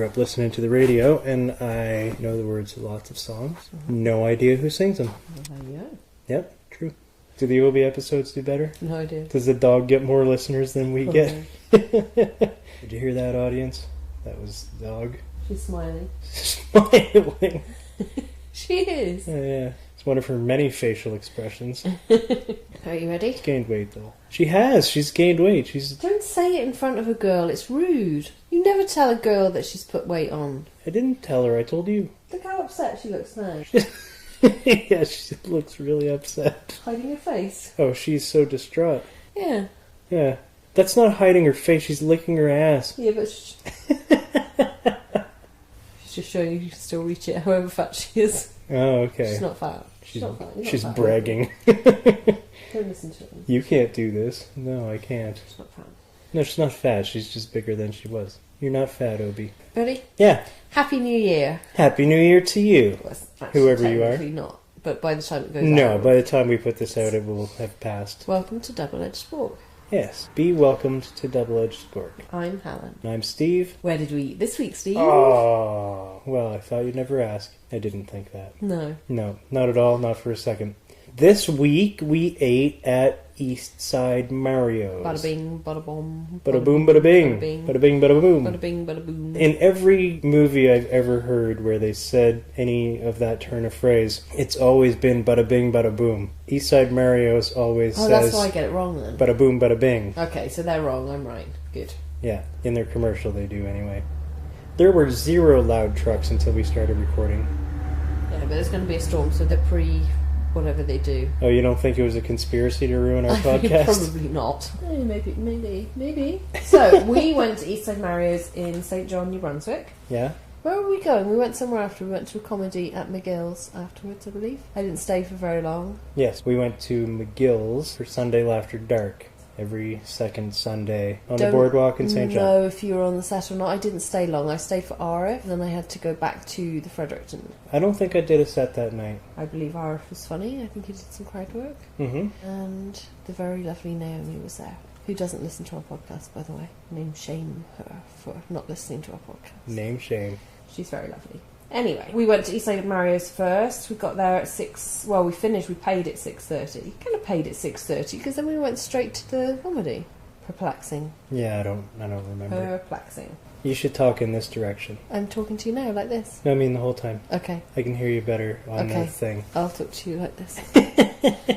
grew up listening to the radio, and I know the words of lots of songs. No idea who sings them. Yeah. Yep, true. Do the Obi episodes do better? No idea. Does the dog get more listeners than we get? Did you hear that, audience? That was the dog. She's smiling. Smiling. She is. Yeah. It's one of her many facial expressions. Are you ready? She's gained weight, though. She has. She's gained weight. Don't say it in front of a girl. It's rude. You never tell a girl that she's put weight on. I didn't tell her. I told you. Look how upset she looks now. Yeah, she looks really upset. Hiding her face. Oh, she's so distraught. Yeah. Yeah. That's not hiding her face. She's licking her ass. Yeah, but she's just showing you can still reach it however fat she is. Oh, okay. She's not fat. She's not fat. She's fat, bragging. Don't listen to them. You can't do this. No, I can't. She's not fat. No, she's not fat. She's just bigger than she was. You're not fat, Obi. Ready? Yeah. Happy New Year. Happy New Year to you. Well, whoever you are. Technically not. But by the time it goes out... No, by the time we put this out, it will have passed. Welcome to Double-Edged Spork. Yes. Be welcomed to Double-Edged Spork. I'm Helen. And I'm Steve. Where did we eat this week, Steve? Oh, well, I thought you'd never ask. I didn't think that. No. No, not at all. Not for a second. This week, we ate at Eastside Mario's. Bada bing, bada boom. Bada boom, bada bing. Bada bing, bada boom. Bada bing, bada boom. In every movie I've ever heard where they said any of that turn of phrase, it's always been bada bing, bada boom. Eastside Mario's always says... Oh, that's why I get it wrong then. Bada boom, bada bing. Okay, so they're wrong. I'm right. Good. Yeah, in their commercial they do anyway. There were 0 loud trucks until we started recording. Yeah, but there's going to be a storm, so they're whatever they do. Oh, you don't think it was a conspiracy to ruin our podcast? Probably not. Maybe. So, we went to Eastside Mario's in St. John, New Brunswick. Yeah? Where were we going? We went somewhere after. We went to a comedy at McGill's afterwards, I believe. I didn't stay for very long. Yes, we went to McGill's for Sunday After Dark. Every second Sunday on the boardwalk in St. John. I don't know if you were on the set or not. I didn't stay long. I stayed for RF, then I had to go back to the Fredericton. I don't think I did a set that night. I believe RF was funny. I think he did some crowd work. Mm-hmm. And the very lovely Naomi was there, who doesn't listen to our podcast, by the way. Name shame her for not listening to our podcast. Name shame. She's very lovely. Anyway, we went to Eastside Mario's first. We got there at 6... Well, we paid at 6:30. Kind of paid at 6:30, because then we went straight to the comedy. Perplexing. Yeah, I don't remember. Perplexing. You should talk in this direction. I'm talking to you now, like this. No, I mean the whole time. Okay. I can hear you better on the thing. I'll talk to you like this.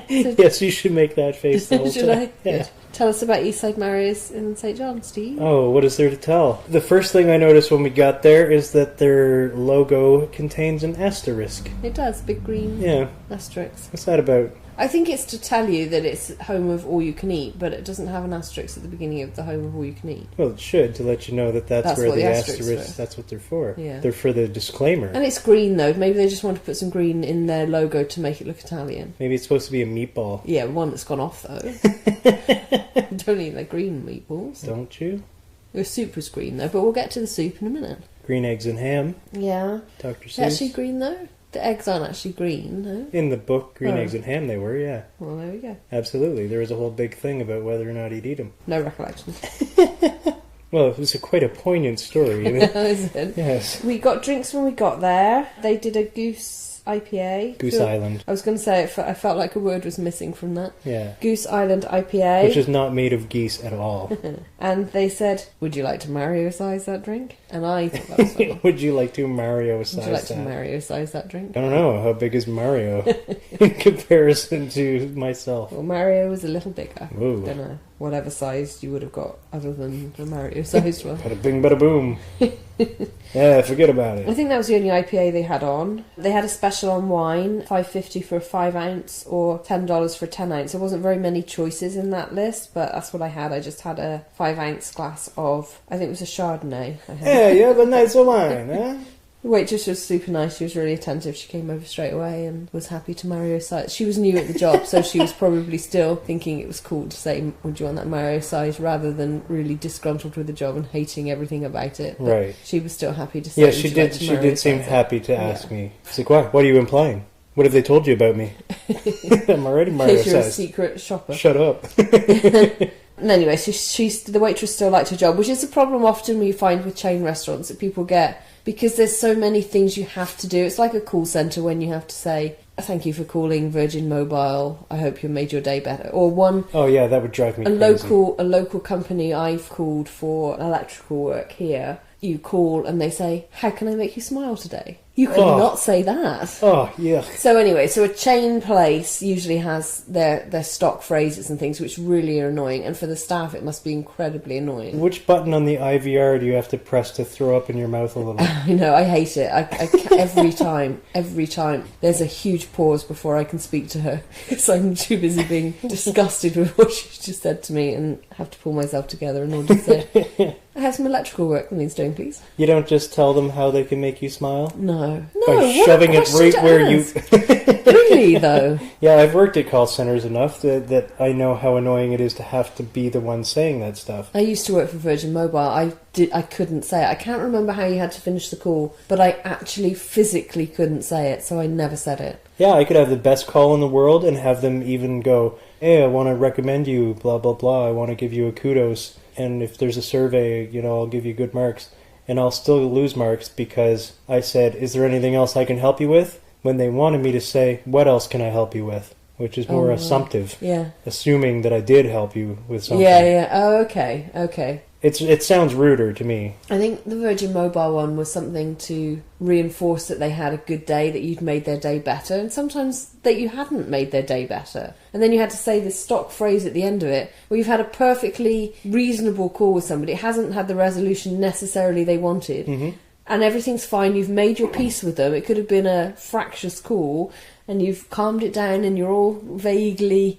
Yes, you should make that face the whole should time. I? Yeah. Good. Tell us about Eastside Mario's in St. John, Steve. Oh, what is there to tell? The first thing I noticed when we got there is that their logo contains an asterisk. It does, big green asterisk. What's that about? I think it's to tell you that it's home of all you can eat, but it doesn't have an asterisk at the beginning of the home of all you can eat. Well, it should, to let you know that that's where what the asterisks asterisk, are. that's what they're for. Yeah. They're for the disclaimer. And it's green, though. Maybe they just want to put some green in their logo to make it look Italian. Maybe it's supposed to be a meatball. Yeah, one that's gone off, though. Don't eat like green meatballs. Don't you? The soup was green, though, but we'll get to the soup in a minute. Green eggs and ham. Yeah. Dr. Seuss. They're actually green, though? The eggs aren't actually green, no? In the book, Green Eggs and Ham, they were, yeah. Well, there we go. Absolutely. There was a whole big thing about whether or not he'd eat them. No recollection. Well, it was quite a poignant story. You know? Is it? Yes. We got drinks when we got there. They did a Goose IPA. Goose Island. I was going to say, I felt like a word was missing from that. Yeah. Goose Island IPA. Which is not made of geese at all. And they said, would you like to Mario-size that drink? And I thought that was funny. Would you like to Mario-size that? Would you like to Mario-size that drink? I don't know. How big is Mario in comparison to myself? Well, Mario was a little bigger. Ooh. Don't know. Whatever size you would have got other than the Mario-sized one. Bada bing, bada boom. Yeah, forget about it. I think that was the only IPA they had on. They had a special on wine, $5.50 for a 5 ounce or $10 for a 10 ounce. There wasn't very many choices in that list, but that's what I had. I just had a 5 ounce glass of, I think it was a Chardonnay. Yeah, you have a nice wine, huh? The waitress was super nice. She was really attentive. She came over straight away and was happy to Mario size. She was new at the job, so she was probably still thinking it was cool to say, would you want that Mario size, rather than really disgruntled with the job and hating everything about it. But right. She was still happy to say. Yeah, she did. She did seem happy to ask me. It's like, what? What are you implying? What have they told you about me? I'm already Mario in case you're a size. secret shopper. Shut up. And anyway, so the waitress still liked her job, which is a problem often we find with chain restaurants that people get, because there's so many things you have to do. It's like a call centre when you have to say, thank you for calling Virgin Mobile, I hope you made your day better. Or Oh yeah, that would drive me crazy. A local company I've called for electrical work here, you call and they say, how can I make you smile today? You cannot say that. Oh, yeah. So anyway, so a chain place usually has their stock phrases and things which really are annoying, and for the staff it must be incredibly annoying. Which button on the IVR do you have to press to throw up in your mouth a little? I know, I hate it. Every time there's a huge pause before I can speak to her, because I'm too busy being disgusted with what she's just said to me and have to pull myself together in order to say, I have some electrical work that needs doing, please. You don't just tell them how they can make you smile? No. By shoving it right where you... Really, though? Yeah, I've worked at call centres enough that I know how annoying it is to have to be the one saying that stuff. I used to work for Virgin Mobile. I couldn't say it. I can't remember how you had to finish the call, but I actually physically couldn't say it, so I never said it. Yeah, I could have the best call in the world and have them even go, hey, I want to recommend you, blah, blah, blah. I want to give you a kudos. And if there's a survey, I'll give you good marks. And I'll still lose marks because I said, is there anything else I can help you with? When they wanted me to say, what else can I help you with? Which is more assumptive. Yeah. Assuming that I did help you with something. Yeah. Oh, okay. It sounds ruder to me. I think the Virgin Mobile one was something to reinforce that they had a good day, that you'd made their day better, and sometimes that you hadn't made their day better. And then you had to say this stock phrase at the end of it, where you've had a perfectly reasonable call with somebody. It hasn't had the resolution necessarily they wanted. Mm-hmm. And everything's fine. You've made your peace with them. It could have been a fractious call, and you've calmed it down and you're all vaguely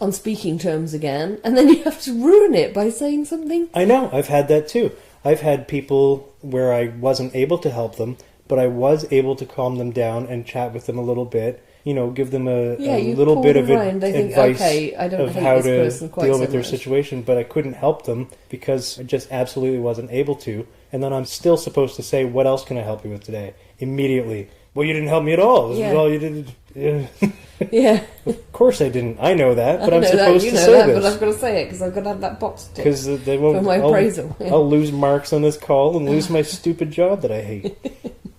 on speaking terms again, and then you have to ruin it by saying something. I know, I've had that too. I've had people where I wasn't able to help them, but I was able to calm them down and chat with them a little bit, give them a little bit of advice of how to deal with their situation, but I couldn't help them because I just absolutely wasn't able to. And then I'm still supposed to say, what else can I help you with today? Immediately. Well, you didn't help me at all. This is all you did. Yeah. Of course I didn't. I know that, but I'm supposed to say this. But I've got to say it because I've got to have that box ticked because they won't. For my appraisal. I'll lose marks on this call and lose my stupid job that I hate.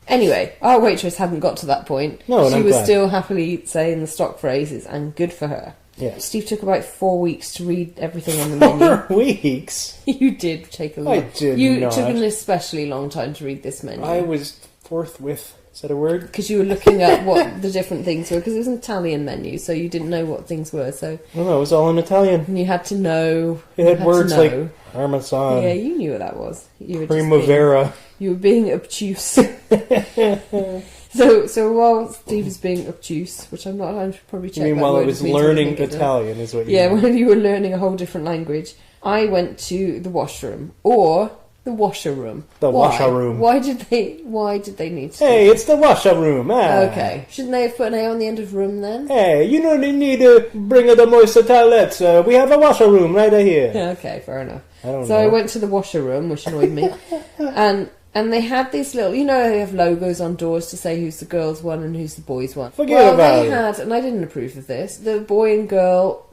Anyway, our waitress hadn't got to that point. No, and she I'm was glad. still happily saying the stock phrases, and good for her. Yeah. Steve took about 4 weeks to read everything on the menu. 4 weeks? You did take a long. I did You not. took an especially long time to read this menu. I was forthwith. Is that a word? Because you were looking at what the different things were, because it was an Italian menu, so you didn't know what things were. So No, it was all in Italian. and you had to know. It had words like Parmesan, Yeah, you knew what that was. You were Primavera. You were being obtuse. So while Steve was being obtuse, which I'm should probably check. You mean that while I word was with me learning to make it Italian, is what you Yeah, mean? when you were learning a whole different language, I went to the washroom or the Washa Room. The Why? Washa Room. Why did they need to? Hey, it's the Washa Room. Ah. Okay, shouldn't they have put an A on the end of room then? Hey, they need to bring the moist toilets. We have a Washa Room right here. Okay, fair enough. I don't So know. I went to the Washer Room, which annoyed me, and they had these little, they have logos on doors to say who's the girls' one and who's the boys' one. Forget about it. They had, and I didn't approve of this, the boy and girl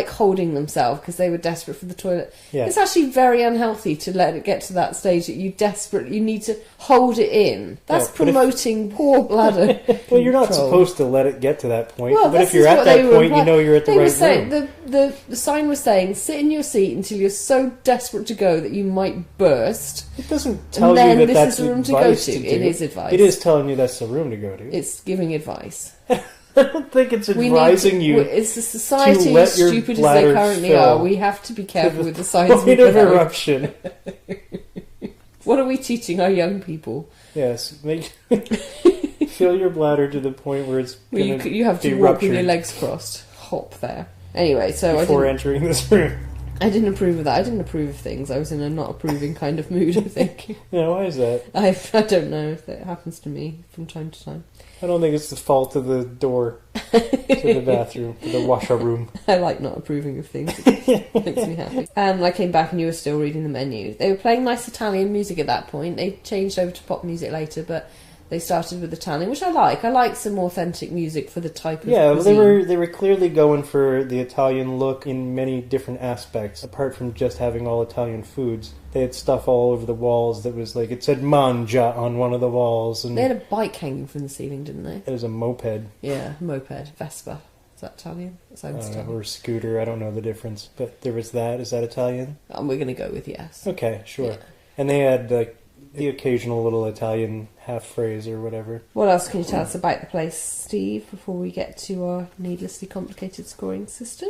holding themselves because they were desperate for the toilet. Yeah. It's actually very unhealthy to let it get to that stage that you need to hold it in. That's promoting poor bladder. Well, you're not control. supposed to let it get to that point. Well, but this if you're is at what that they were point, you're at the they were right saying, room. The sign was saying, sit in your seat until you're so desperate to go that you might burst. It doesn't tell And then you this that's is the room to go advice to. do. It is advice. It is telling you that's the room to go to. It's giving advice. I don't think it's advising you. It's the society, let as your stupid as they bladder currently fill are. We have to be careful with the signs we Point of put out. eruption. What are we teaching our young people? Yes, fill your bladder to the point where it's Well, going you have to be walk with your ruptured legs crossed. Hop there. Anyway, so before entering this room. I didn't approve of that. I didn't approve of things. I was in a not approving kind of mood, I think. Yeah, why is that? I don't know if that happens to me from time to time. I don't think it's the fault of the door to the bathroom, to the washer room. I like not approving of things. It makes me happy. And I came back and you were still reading the menu. They were playing nice Italian music at that point. They changed over to pop music later, but they started with Italian, which I like. I like some authentic music for the type of cuisine. Well, they were clearly going for the Italian look in many different aspects, apart from just having all Italian foods. They had stuff all over the walls that was like, it said Mangia on one of the walls. And they had a bike hanging from the ceiling, didn't they? It was a moped. Yeah, moped. Vespa. Is that Italian? That sounds Italian. Or scooter, I don't know the difference. But there was that. Is that Italian? We're going to go with yes. Okay, sure. Yeah. And they had the occasional little Italian half phrase or whatever. What else can you tell us about the place, Steve, before we get to our needlessly complicated scoring system?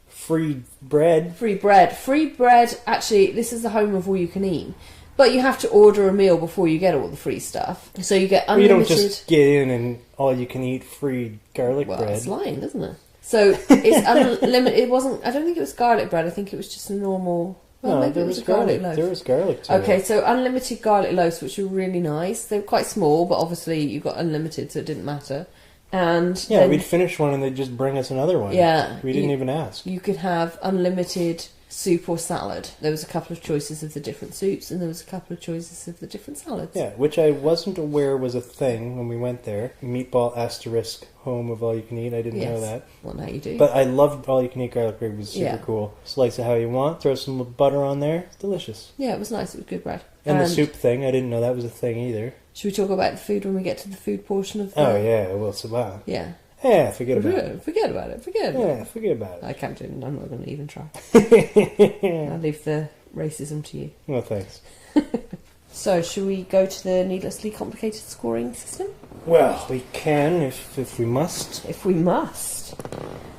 Free bread. Free bread. Actually, this is the home of all you can eat. But you have to order a meal before you get all the free stuff. So you get unlimited... You don't just get in and all you can eat free garlic bread. Well, it's lying, isn't it? So it's unlimited. It wasn't... I don't think it was garlic bread. I think it was just a normal... Well, no, there was garlic. There was garlic too. Okay, so unlimited garlic loaves, which were really nice. They were quite small, but obviously you got unlimited, so it didn't matter. And yeah, we'd finish one and they'd just bring us another one. Yeah, we didn't even ask. You could have unlimited soup or salad. There was a couple of choices of the different soups, and there was a couple of choices of the different salads. Yeah, which I wasn't aware was a thing when we went there. Meatball asterisk home of all you can eat. I didn't know that. Well, now you do. But I loved all you can eat garlic bread. It was super cool. Slice it how you want. Throw some butter on there. It's delicious. Yeah, it was nice. It was good bread. And the soup thing, I didn't know that was a thing either. Should we talk about the food when we get to the food portion of the... Oh, yeah. Well, so wow. Yeah. Yeah, forget about it. Forget about it. Forget about it. I can't do it. I'm not going to even try. I'll leave the racism to you. Well, thanks. So, should we go to the needlessly complicated scoring system? Well, we can if we must. If we must.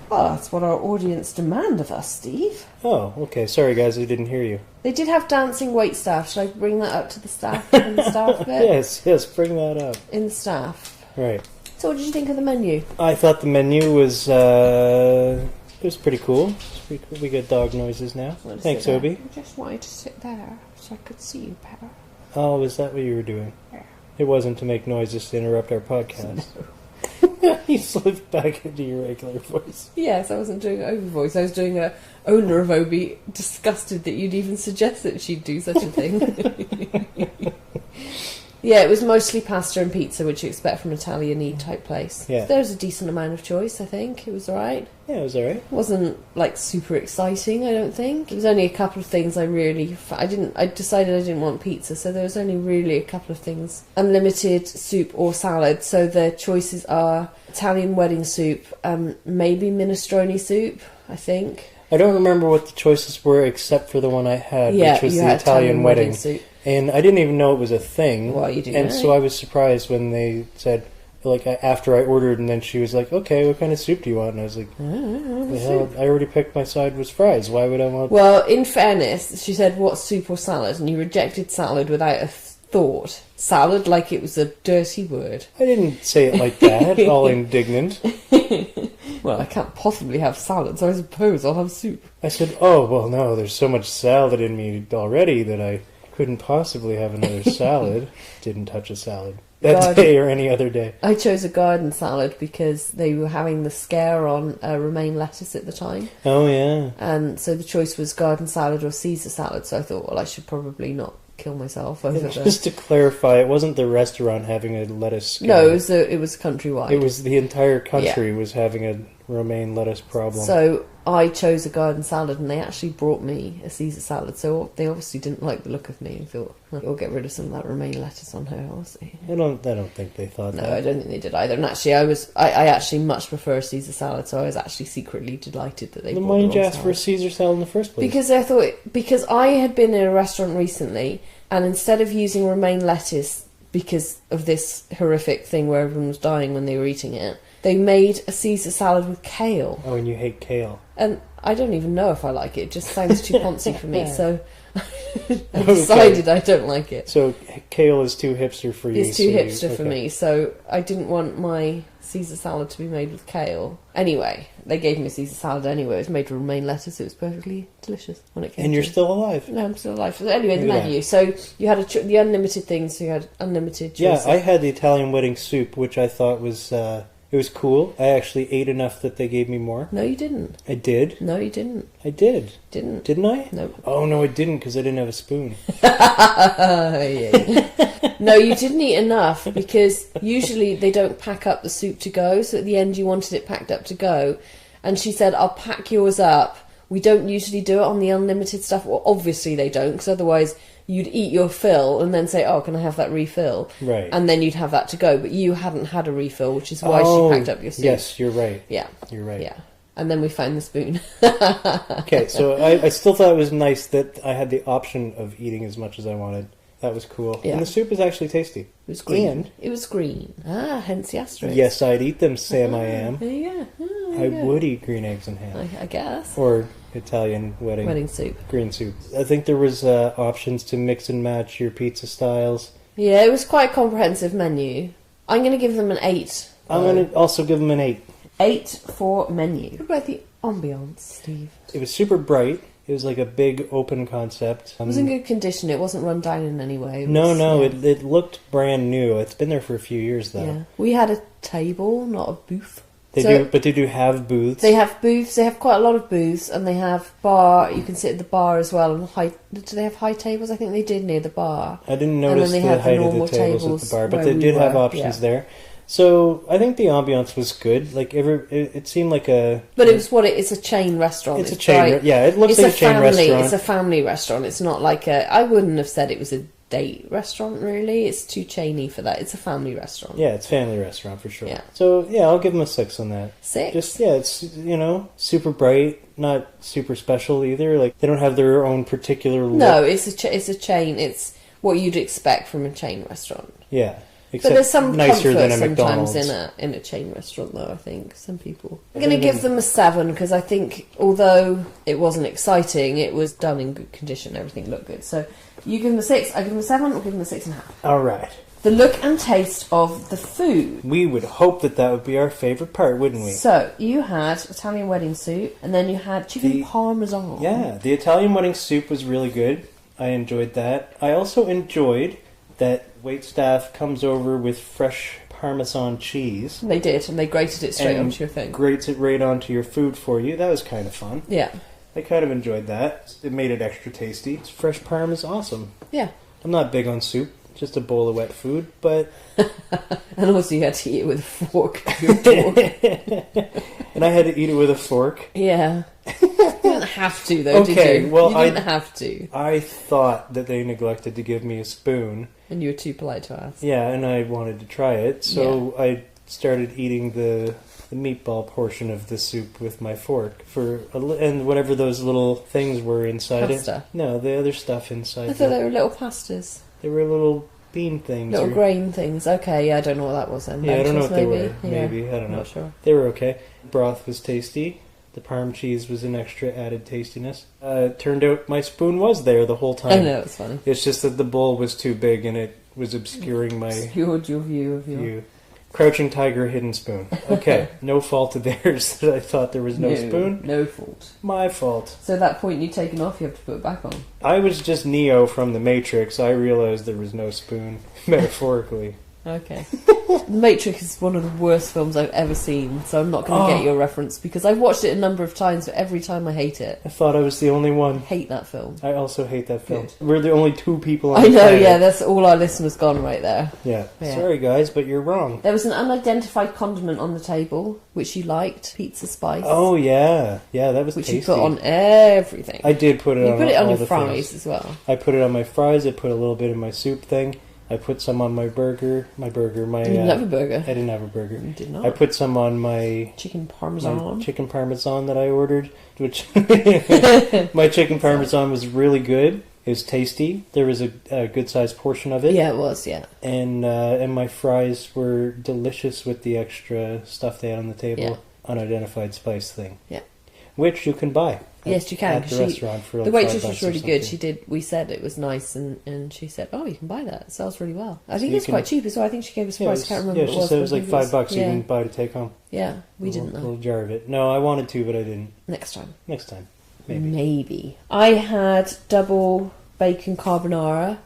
Well, that's what our audience demand of us, Steve. Oh, okay. Sorry, guys, I didn't hear you. They did have dancing waitstaff. Should I bring that up to the staff in the staff bit? Yes, bring that up. In the staff. Right. So what did you think of the menu? I thought the menu was it was pretty cool. We get dog noises now. Thanks, Obi. I just wanted to sit there so I could see you better. Oh, is that what you were doing? Yeah. It wasn't to make noises to interrupt our podcast. No. You slipped back into your regular voice. Yes, I wasn't doing an Obi voice. I was doing a owner of Obi, disgusted that you'd even suggest that she'd do such a thing. Yeah, it was mostly pasta and pizza, which you expect from an Italian-y type place. Yeah. There was a decent amount of choice, I think. It was alright. Yeah, it was alright. It wasn't, super exciting, I don't think. There was only a couple of things I decided I didn't want pizza, so there was only really a couple of things. Unlimited soup or salad, so the choices are Italian wedding soup, maybe minestrone soup, I think. I don't remember what the choices were except for the one I had, which was the Italian wedding soup. And I didn't even know it was a thing. Well, you do. And so I was surprised when they said, after I ordered, and then she was like, okay, what kind of soup do you want? And I was like, I already picked my side was fries. Why would I want... Well, in fairness, she said, what, soup or salad? And you rejected salad without a thought. Salad like it was a dirty word. I didn't say it like that, all indignant. Well, I can't possibly have salad, so I suppose I'll have soup. I said, oh, well, no, there's so much salad in me already that I couldn't possibly have another salad. Didn't touch a salad that day or any other day. I chose a garden salad because they were having the scare on romaine lettuce at the time. Oh, yeah. And so the choice was garden salad or Caesar salad, so I thought, well, I should probably not kill myself over Just to clarify, it wasn't the restaurant having a lettuce scare. No, it was countrywide. It was the entire country was having a romaine lettuce problem. So I chose a garden salad, and they actually brought me a Caesar salad. So they obviously didn't like the look of me and thought, we'll get rid of some of that romaine lettuce on her. I'll see. I don't think they thought that. No, I don't think they did either. And actually, I actually much prefer a Caesar salad. So I was actually secretly delighted that they. Then why didn't you ask for a Caesar salad in the first place? Because I had been in a restaurant recently, and instead of using romaine lettuce because of this horrific thing where everyone was dying when they were eating it, they made a Caesar salad with kale. Oh, and you hate kale. And I don't even know if I like it. It just sounds too poncy for me, so I decided I don't like it. So kale is too hipster for you. It's too hipster for me, so I didn't want my Caesar salad to be made with kale. Anyway, they gave me a Caesar salad anyway. It was made with romaine lettuce. It was perfectly delicious when it came. And you're still alive. No, I'm still alive. So anyway, the menu. So you had the unlimited things. So you had unlimited choices. Yeah, I had the Italian wedding soup, which I thought was It was cool. I actually ate enough that they gave me more. No, you didn't. I did. No, you didn't. I did. Didn't. Didn't I? No. Oh, no, I didn't because I didn't have a spoon. No, you didn't eat enough because usually they don't pack up the soup to go. So at the end you wanted it packed up to go. And she said, I'll pack yours up. We don't usually do it on the unlimited stuff. Well, obviously they don't, because otherwise you'd eat your fill and then say, oh, can I have that refill? Right. And then you'd have that to go. But you hadn't had a refill, which is why she packed up your soup. Yes, you're right. Yeah. You're right. Yeah. And then we found the spoon. Okay, so I still thought it was nice that I had the option of eating as much as I wanted. That was cool. Yeah. And the soup was actually tasty. It was green. It was green. Ah, hence the asterisk. Yes, I'd eat them, Sam I am. Yeah. I would eat green eggs and ham. I guess. Or Italian wedding soup. Green soup. I think there was options to mix and match your pizza styles. Yeah, it was quite a comprehensive menu. I'm going to give them an 8. I'm going to also give them an 8. 8 for menu. What about the ambiance, Steve? It was super bright. It was like a big open concept. It was in good condition. It wasn't run down in any way. It looked brand new. It's been there for a few years though. Yeah. We had a table, not a booth. They do have booths. They have booths. They have quite a lot of booths, and they have bar. You can sit at the bar as well. And do they have high tables? I think they did near the bar. I didn't notice the height of the tables at the bar, but they did have options there. So I think the ambiance was good. Like it seemed like a. But it's a chain restaurant. It's a chain. It looks like a chain restaurant. It's a family restaurant. It's not like I wouldn't have said it was a date restaurant. Really, it's too chainy for that. It's a family restaurant. Yeah, it's a family restaurant for sure. Yeah. So I'll give them a 6 on that. 6. It's super bright, not super special either. Like they don't have their own particular look. No, it's a chain. It's what you'd expect from a chain restaurant. Yeah. But there's some nicer comfort than a sometimes McDonald's. in a chain restaurant, though. I think some people. I'm going to give them a 7 because I think although it wasn't exciting, it was done in good condition. Everything looked good. So you give them a 6. I give them a 7. I'll give them a 6.5. All right. The look and taste of the food. We would hope that would be our favourite part, wouldn't we? So you had Italian wedding soup, and then you had chicken parmesan. Yeah, the Italian wedding soup was really good. I enjoyed that. I also enjoyed that waitstaff comes over with fresh Parmesan cheese. They did, and they grated it straight onto your thing. Grates it right onto your food for you. That was kind of fun. Yeah. I kind of enjoyed that. It made it extra tasty. Fresh Parm is awesome. Yeah. I'm not big on soup. Just a bowl of wet food, but... And also you had to eat it with a fork. And I had to eat it with a fork. Yeah. You didn't have to, though, did you? Well, you didn't have to. I thought that they neglected to give me a spoon. And you were too polite to ask. Yeah, and I wanted to try it, so I started eating the meatball portion of the soup with my fork and whatever those little things were inside Pasta. it. No, the other stuff inside. I thought they were little pastas. They were little bean things. Little grain things. Okay, yeah, I don't know what that was then. Yeah, I don't know what they were. Yeah. Maybe, I don't know. Not sure. They were okay. Broth was tasty. The Parm cheese was an extra added tastiness. Turned out my spoon was there the whole time. I know, it's funny. It's just that the bowl was too big and it was obscuring my... Obscured your view of your... view. Crouching tiger, hidden spoon. Okay, no fault of theirs that I thought there was no spoon. No fault. My fault. So that point you've taken off, you have to put it back on. I was just Neo from The Matrix. I realized there was no spoon, metaphorically. Okay. The Matrix is one of the worst films I've ever seen, so I'm not going to get your reference because I've watched it a number of times, but every time I hate it. I thought I was the only one. Hate that film. I also hate that film. Good. We're the only 2 people on the planet. planet. Yeah, that's all our listeners gone right there. Yeah. Sorry guys, but you're wrong. There was an unidentified condiment on the table, which you liked, pizza spice. Oh yeah. Yeah, that was which tasty. You put on everything. I did put it on. You put it on all your fries as well. I put it on my fries, I put a little bit in my soup thing. I put some on my burger. You didn't have a burger? I didn't have a burger. You did not. I put some on my... Chicken parmesan? Chicken parmesan that I ordered, which... my chicken parmesan was really good. It was tasty. There was a good-sized portion of it. Yeah, it was, yeah. And my fries were delicious with the extra stuff they had on the table. Yeah. Unidentified spice thing. Yeah. Which you can buy. Yes, you can. At the restaurant for the waitress was really good. We said it was nice, and she said, "Oh, you can buy that. It sells really well." I think it's quite cheap as well. I think she gave us a price. I can't remember. Yeah, she said it was like $5 you can buy to take home. Yeah, we didn't know. A little jar of it. No, I wanted to, but I didn't. Next time. Maybe. I had double bacon carbonara.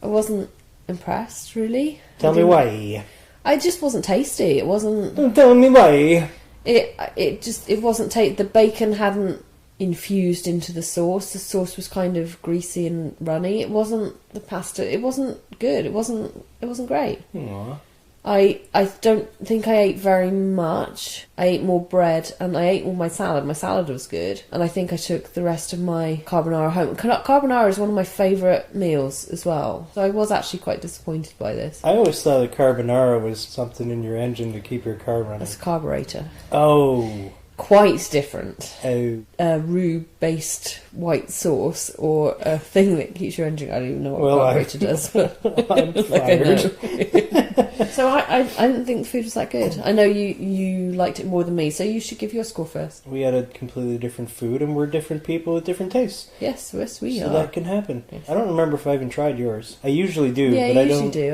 I wasn't impressed, really. Tell me why. It just wasn't tasty. It wasn't... Don't tell me why. It wasn't the bacon hadn't infused into the sauce. The sauce was kind of greasy and runny. It wasn't the pasta. It wasn't good. It wasn't great. Aww. I don't think I ate very much. I ate more bread and I ate all my salad. My salad was good. And I think I took the rest of my carbonara home. Carbonara is one of my favourite meals as well. So I was actually quite disappointed by this. I always thought that carbonara was something in your engine to keep your car running. That's a carburetor. Oh. Quite different. Oh. A roux-based white sauce or a thing that keeps your engine... I don't even know what a carburetor does. But I'm fired. So I didn't think the food was that good. I know you liked it more than me, so you should give your score first. We had a completely different food, and we're different people with different tastes. Yes, we are. So that can happen. Yes. I don't remember if I even tried yours. I usually do, yeah, but I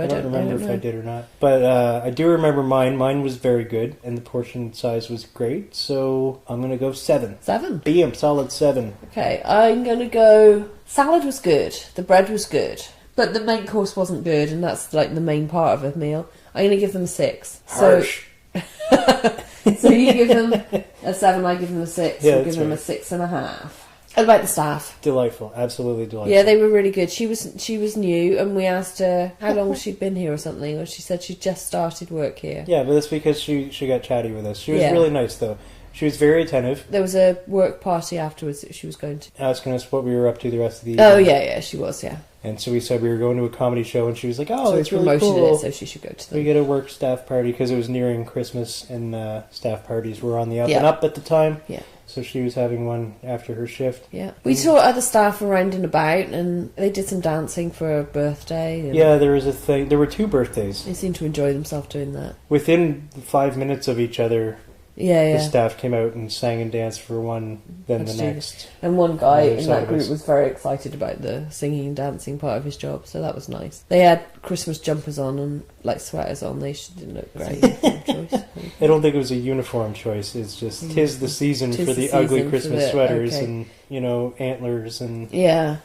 don't remember if I did or not. But I do remember mine. Mine was very good, and the portion size was great, so I'm going to go 7. 7? Bam, solid 7. Okay, I'm going to go... Salad was good. The bread was good. But the main course wasn't good, and that's like the main part of a meal. I'm going to give them a 6. Harsh. So you give them a 7, I give them a 6. Yeah, I'll give them a 6.5. What about the staff? Delightful, absolutely delightful. Yeah, they were really good. She was new, and we asked her how long she'd been here or something, or she said she'd just started work here. Yeah, but that's because she got chatty with us. She was really nice, though. She was very attentive. There was a work party afterwards that she was going to. Asking us what we were up to the rest of the evening. Oh, yeah, she was, yeah. And so we said we were going to a comedy show, and she was like, "Oh, so it's really cool." Promoted it, so she should go to them. We get a work staff party because it was nearing Christmas, and staff parties were on the up and up at the time. Yeah. So she was having one after her shift. Yeah. We saw other staff around and about, and they did some dancing for a birthday. And yeah, there was a thing. There were 2 birthdays. They seemed to enjoy themselves doing that. Within 5 minutes of each other. Yeah. The staff came out and sang and danced for one, then the next. And one guy in that group was very excited about the singing and dancing part of his job, so that was nice. They had Christmas jumpers on and like sweaters on. They didn't look great. Choice. I don't think it was a uniform choice. It's just tis the season for the ugly Christmas sweaters and antlers and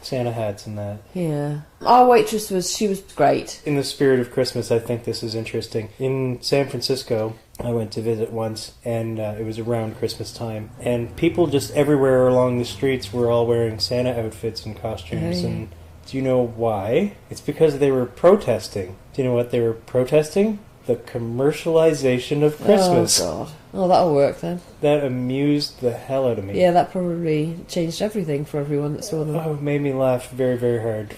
Santa hats and that. Yeah. Our waitress was great. In the spirit of Christmas, I think this is interesting. In San Francisco, I went to visit once, and it was around Christmas time, and people just everywhere along the streets were all wearing Santa outfits and costumes. Hey. And do you know why? It's because they were protesting. Do you know what they were protesting? The commercialization of Christmas. Oh, God. Oh, that'll work then. That amused the hell out of me. Yeah, that probably changed everything for everyone that saw them. Oh, it made me laugh very, very hard.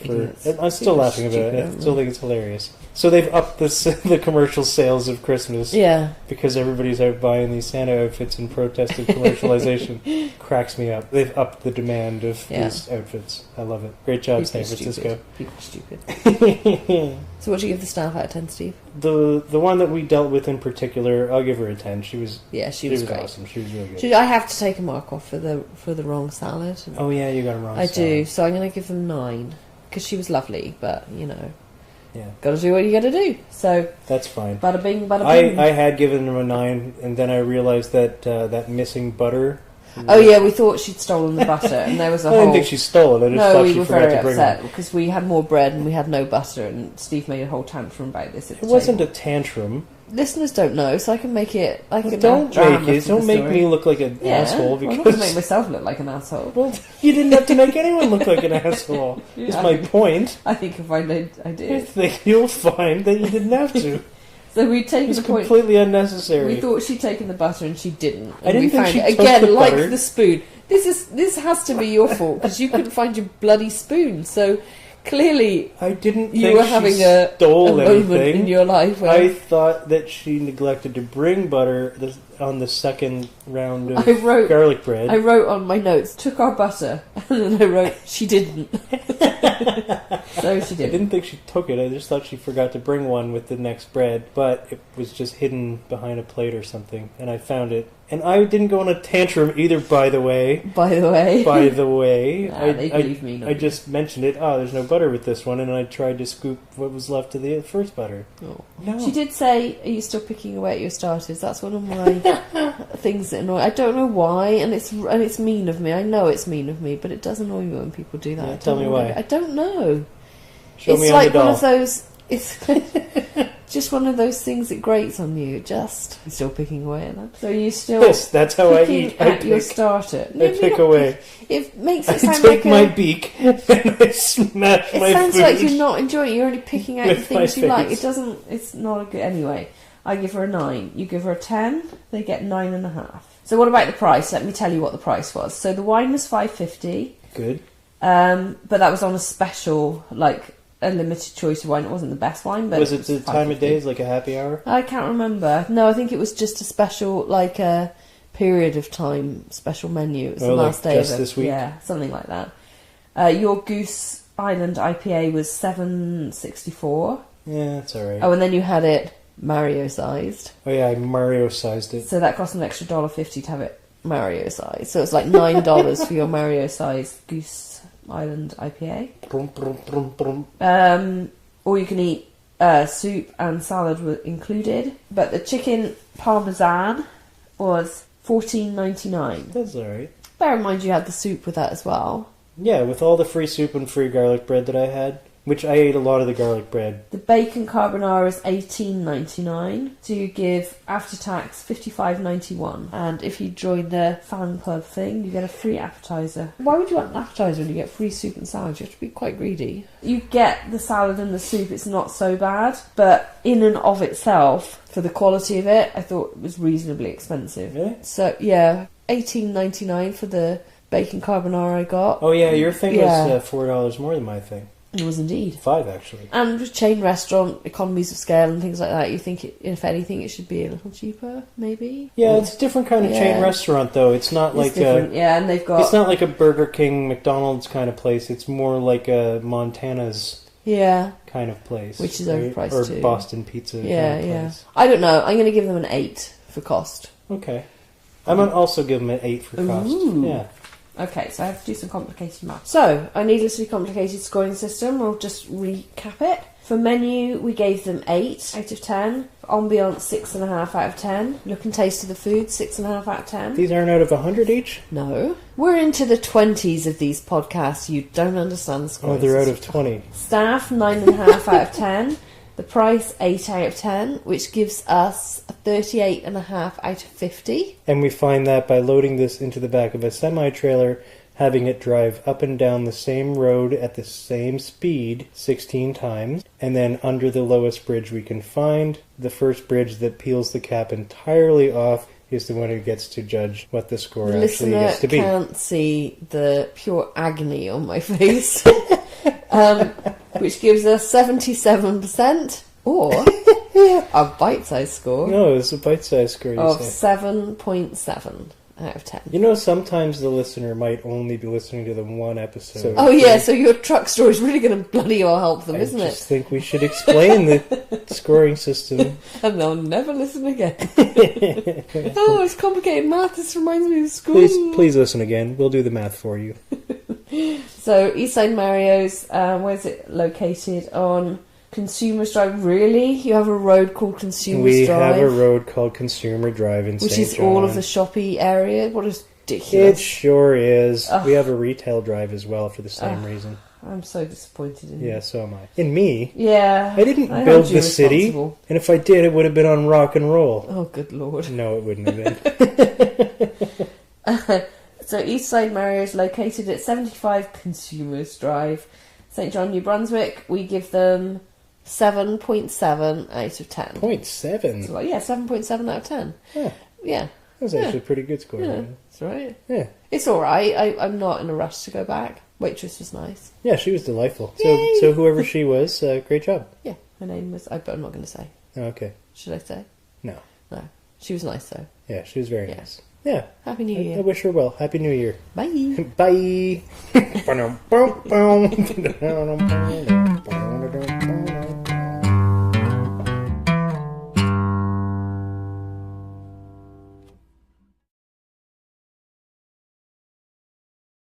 I'm still laughing about it. I still think it's hilarious. So they've upped the commercial sales of Christmas. Yeah. Because everybody's out buying these Santa outfits and protesting commercialization. Cracks me up. They've upped the demand of these outfits. I love it. Great job, San Francisco. People are stupid. So what do you give the staff out of 10, Steve? The one that we dealt with in particular, I'll give her a 10. She was great. Awesome. She was really good. I have to take a mark off for the wrong salad. Oh yeah, you got a wrong I salad. do, so I'm going to give them 9. Because she was lovely, but, Yeah. Got to do what you got to do. So that's fine. Bada bing, bada bing. I had given them a 9, and then I realized that that missing butter. Oh yeah, we thought she'd stolen the butter, and there was a I didn't think she stole it. I just thought she forgot to bring it. No, we were very upset because we had more bread and we had no butter, and Steve made a whole tantrum about this. It wasn't a tantrum. Listeners don't know, so I can make it. Don't make me look like an asshole. Because I'm not going to make myself look like an asshole. Well, you didn't have to make anyone look like an asshole. Is my point. I think if I did. I think you'll find that you didn't have to. So we'd taken the point. It's completely unnecessary. We thought she'd taken the butter and she didn't. And I didn't think she took again, the like butter. the spoon. This has to be your fault because you couldn't find your bloody spoon. So clearly, I didn't. You were having a moment in your life where I thought that she neglected to bring butter on the second round of garlic bread. I wrote on my notes, took our butter, and then I wrote, she didn't. So she did. I didn't think she took it. I just thought she forgot to bring one with the next bread, but it was just hidden behind a plate or something, and I found it. And I didn't go on a tantrum either, by the way. By the way. Nah, they believe me. I just mentioned it. Oh, there's no butter with this one, and I tried to scoop what was left of the first butter. Oh. No. She did say, are you still picking away at your starters? That's one of my things that annoy. I don't know why, and it's mean of me. I know it's mean of me, but it does annoy me when people do that. Yeah, tell me why. I don't know. Show me on the doll. It's like one of those It's just one of those things that grates on you. Just you're still picking away at that. So you still yes, that's how I eat. I pick your starter. I pick away. It makes it sound like my beak and I smash my food. It sounds like you're not enjoying it. You're only picking out the things you like. It's not a good... Anyway, I give her a 9. You give her a 10. They get 9.5. So what about the price? Let me tell you what the price was. So the wine was $5.50. Good. But that was on a special, like a limited choice of wine. It wasn't the best wine, but was it the time of days, like a happy hour? I can't remember. No, I think it was just a special, like a period of time special menu. It was the last day of it. This week? Yeah, something like that. Your Goose Island IPA was $7.64. Yeah, that's all right. Oh, and then you had it Mario-sized. Oh yeah, I Mario-sized it. So that cost an extra $1.50 to have it Mario-sized. So it's like $9 for your Mario-sized Goose Island IPA. Brum, brum, brum, brum. Or you can eat soup and salad were included. But the chicken parmesan was $14.99. That's alright. Bear in mind you had the soup with that as well. Yeah, with all the free soup and free garlic bread that I had, which I ate a lot of the garlic bread. The bacon carbonara is $18.99. So you give, after tax, $55.91. And if you join the fan club thing, you get a free appetizer. Why would you want an appetizer when you get free soup and salad? You have to be quite greedy. You get the salad and the soup, it's not so bad. But in and of itself, for the quality of it, I thought it was reasonably expensive. Really? So, yeah, $18.99 for the bacon carbonara I got. Oh yeah, your thing was $4 more than my thing. It was indeed. 5 actually. And with chain restaurant, economies of scale and things like that, you think, if anything, it should be a little cheaper, maybe? Yeah, it's a different kind of chain restaurant, though. It's not like and they've got... It's not like a Burger King, McDonald's kind of place. It's more like a Montana's kind of place. Which is overpriced or too. Or Boston Pizza kind of place. I don't know. I'm going to give them an 8 for cost. Okay. I'm going to also give them an 8 for cost. Ooh. Yeah. Okay, so I have to do some complicated math. So, a needlessly complicated scoring system. We'll just recap it. For menu, we gave them 8 out of 10. For ambiance, 6.5 out of 10. Look and taste of the food, 6.5 out of 10. These aren't out of 100 each? No. We're into the 20s of these podcasts. You don't understand the scoring they're system. out of 20. Staff, 9.5 out of 10. The price, 8 out of 10, which gives us a 38.5 out of 50. And we find that by loading this into the back of a semi-trailer, having it drive up and down the same road at the same speed 16 times, and then under the lowest bridge we can find, the first bridge that peels the cap entirely off is the one who gets to judge what the score actually gets to be. The listener can't see the pure agony on my face. Which gives us 77%, or a bite-sized score. No, it's a bite-sized score, of 7.7 out of 10. You know, sometimes the listener might only be listening to the one episode. Oh yeah, so your truck story is really going to bloody well help them, isn't it? I just think we should explain the scoring system. And they'll never listen again. Oh, it's complicated math. This reminds me of school. Please listen again. We'll do the math for you. So, Eastside Mario's, where's it located? On Consumers Drive. Really? You have a road called Consumers Drive? We have a road called Consumer Drive in St. John. Which is all of the shoppy area? What is ridiculous. It sure is. We have a retail drive as well for the same reason. I'm so disappointed in you. Yeah, so am I. In me? Yeah. I didn't build the city, and if I did, it would have been on rock and roll. Oh, good lord. No, it wouldn't have been. So Eastside Mario is located at 75 Consumers Drive, St. John, New Brunswick. We give them 7.7 out of 10. 0.7? So, yeah, 7.7 out of 10. Yeah. Yeah. That was actually a pretty good score. Yeah, that's right. Yeah. It's alright. I'm not in a rush to go back. Waitress was nice. Yeah, she was delightful. So whoever she was, great job. Yeah, her name was... but I'm not going to say. Oh, okay. Should I say? No. No. She was nice, though. Yeah, she was very nice. Yeah. Happy New Year. I wish her well. Happy New Year. Bye. Bye.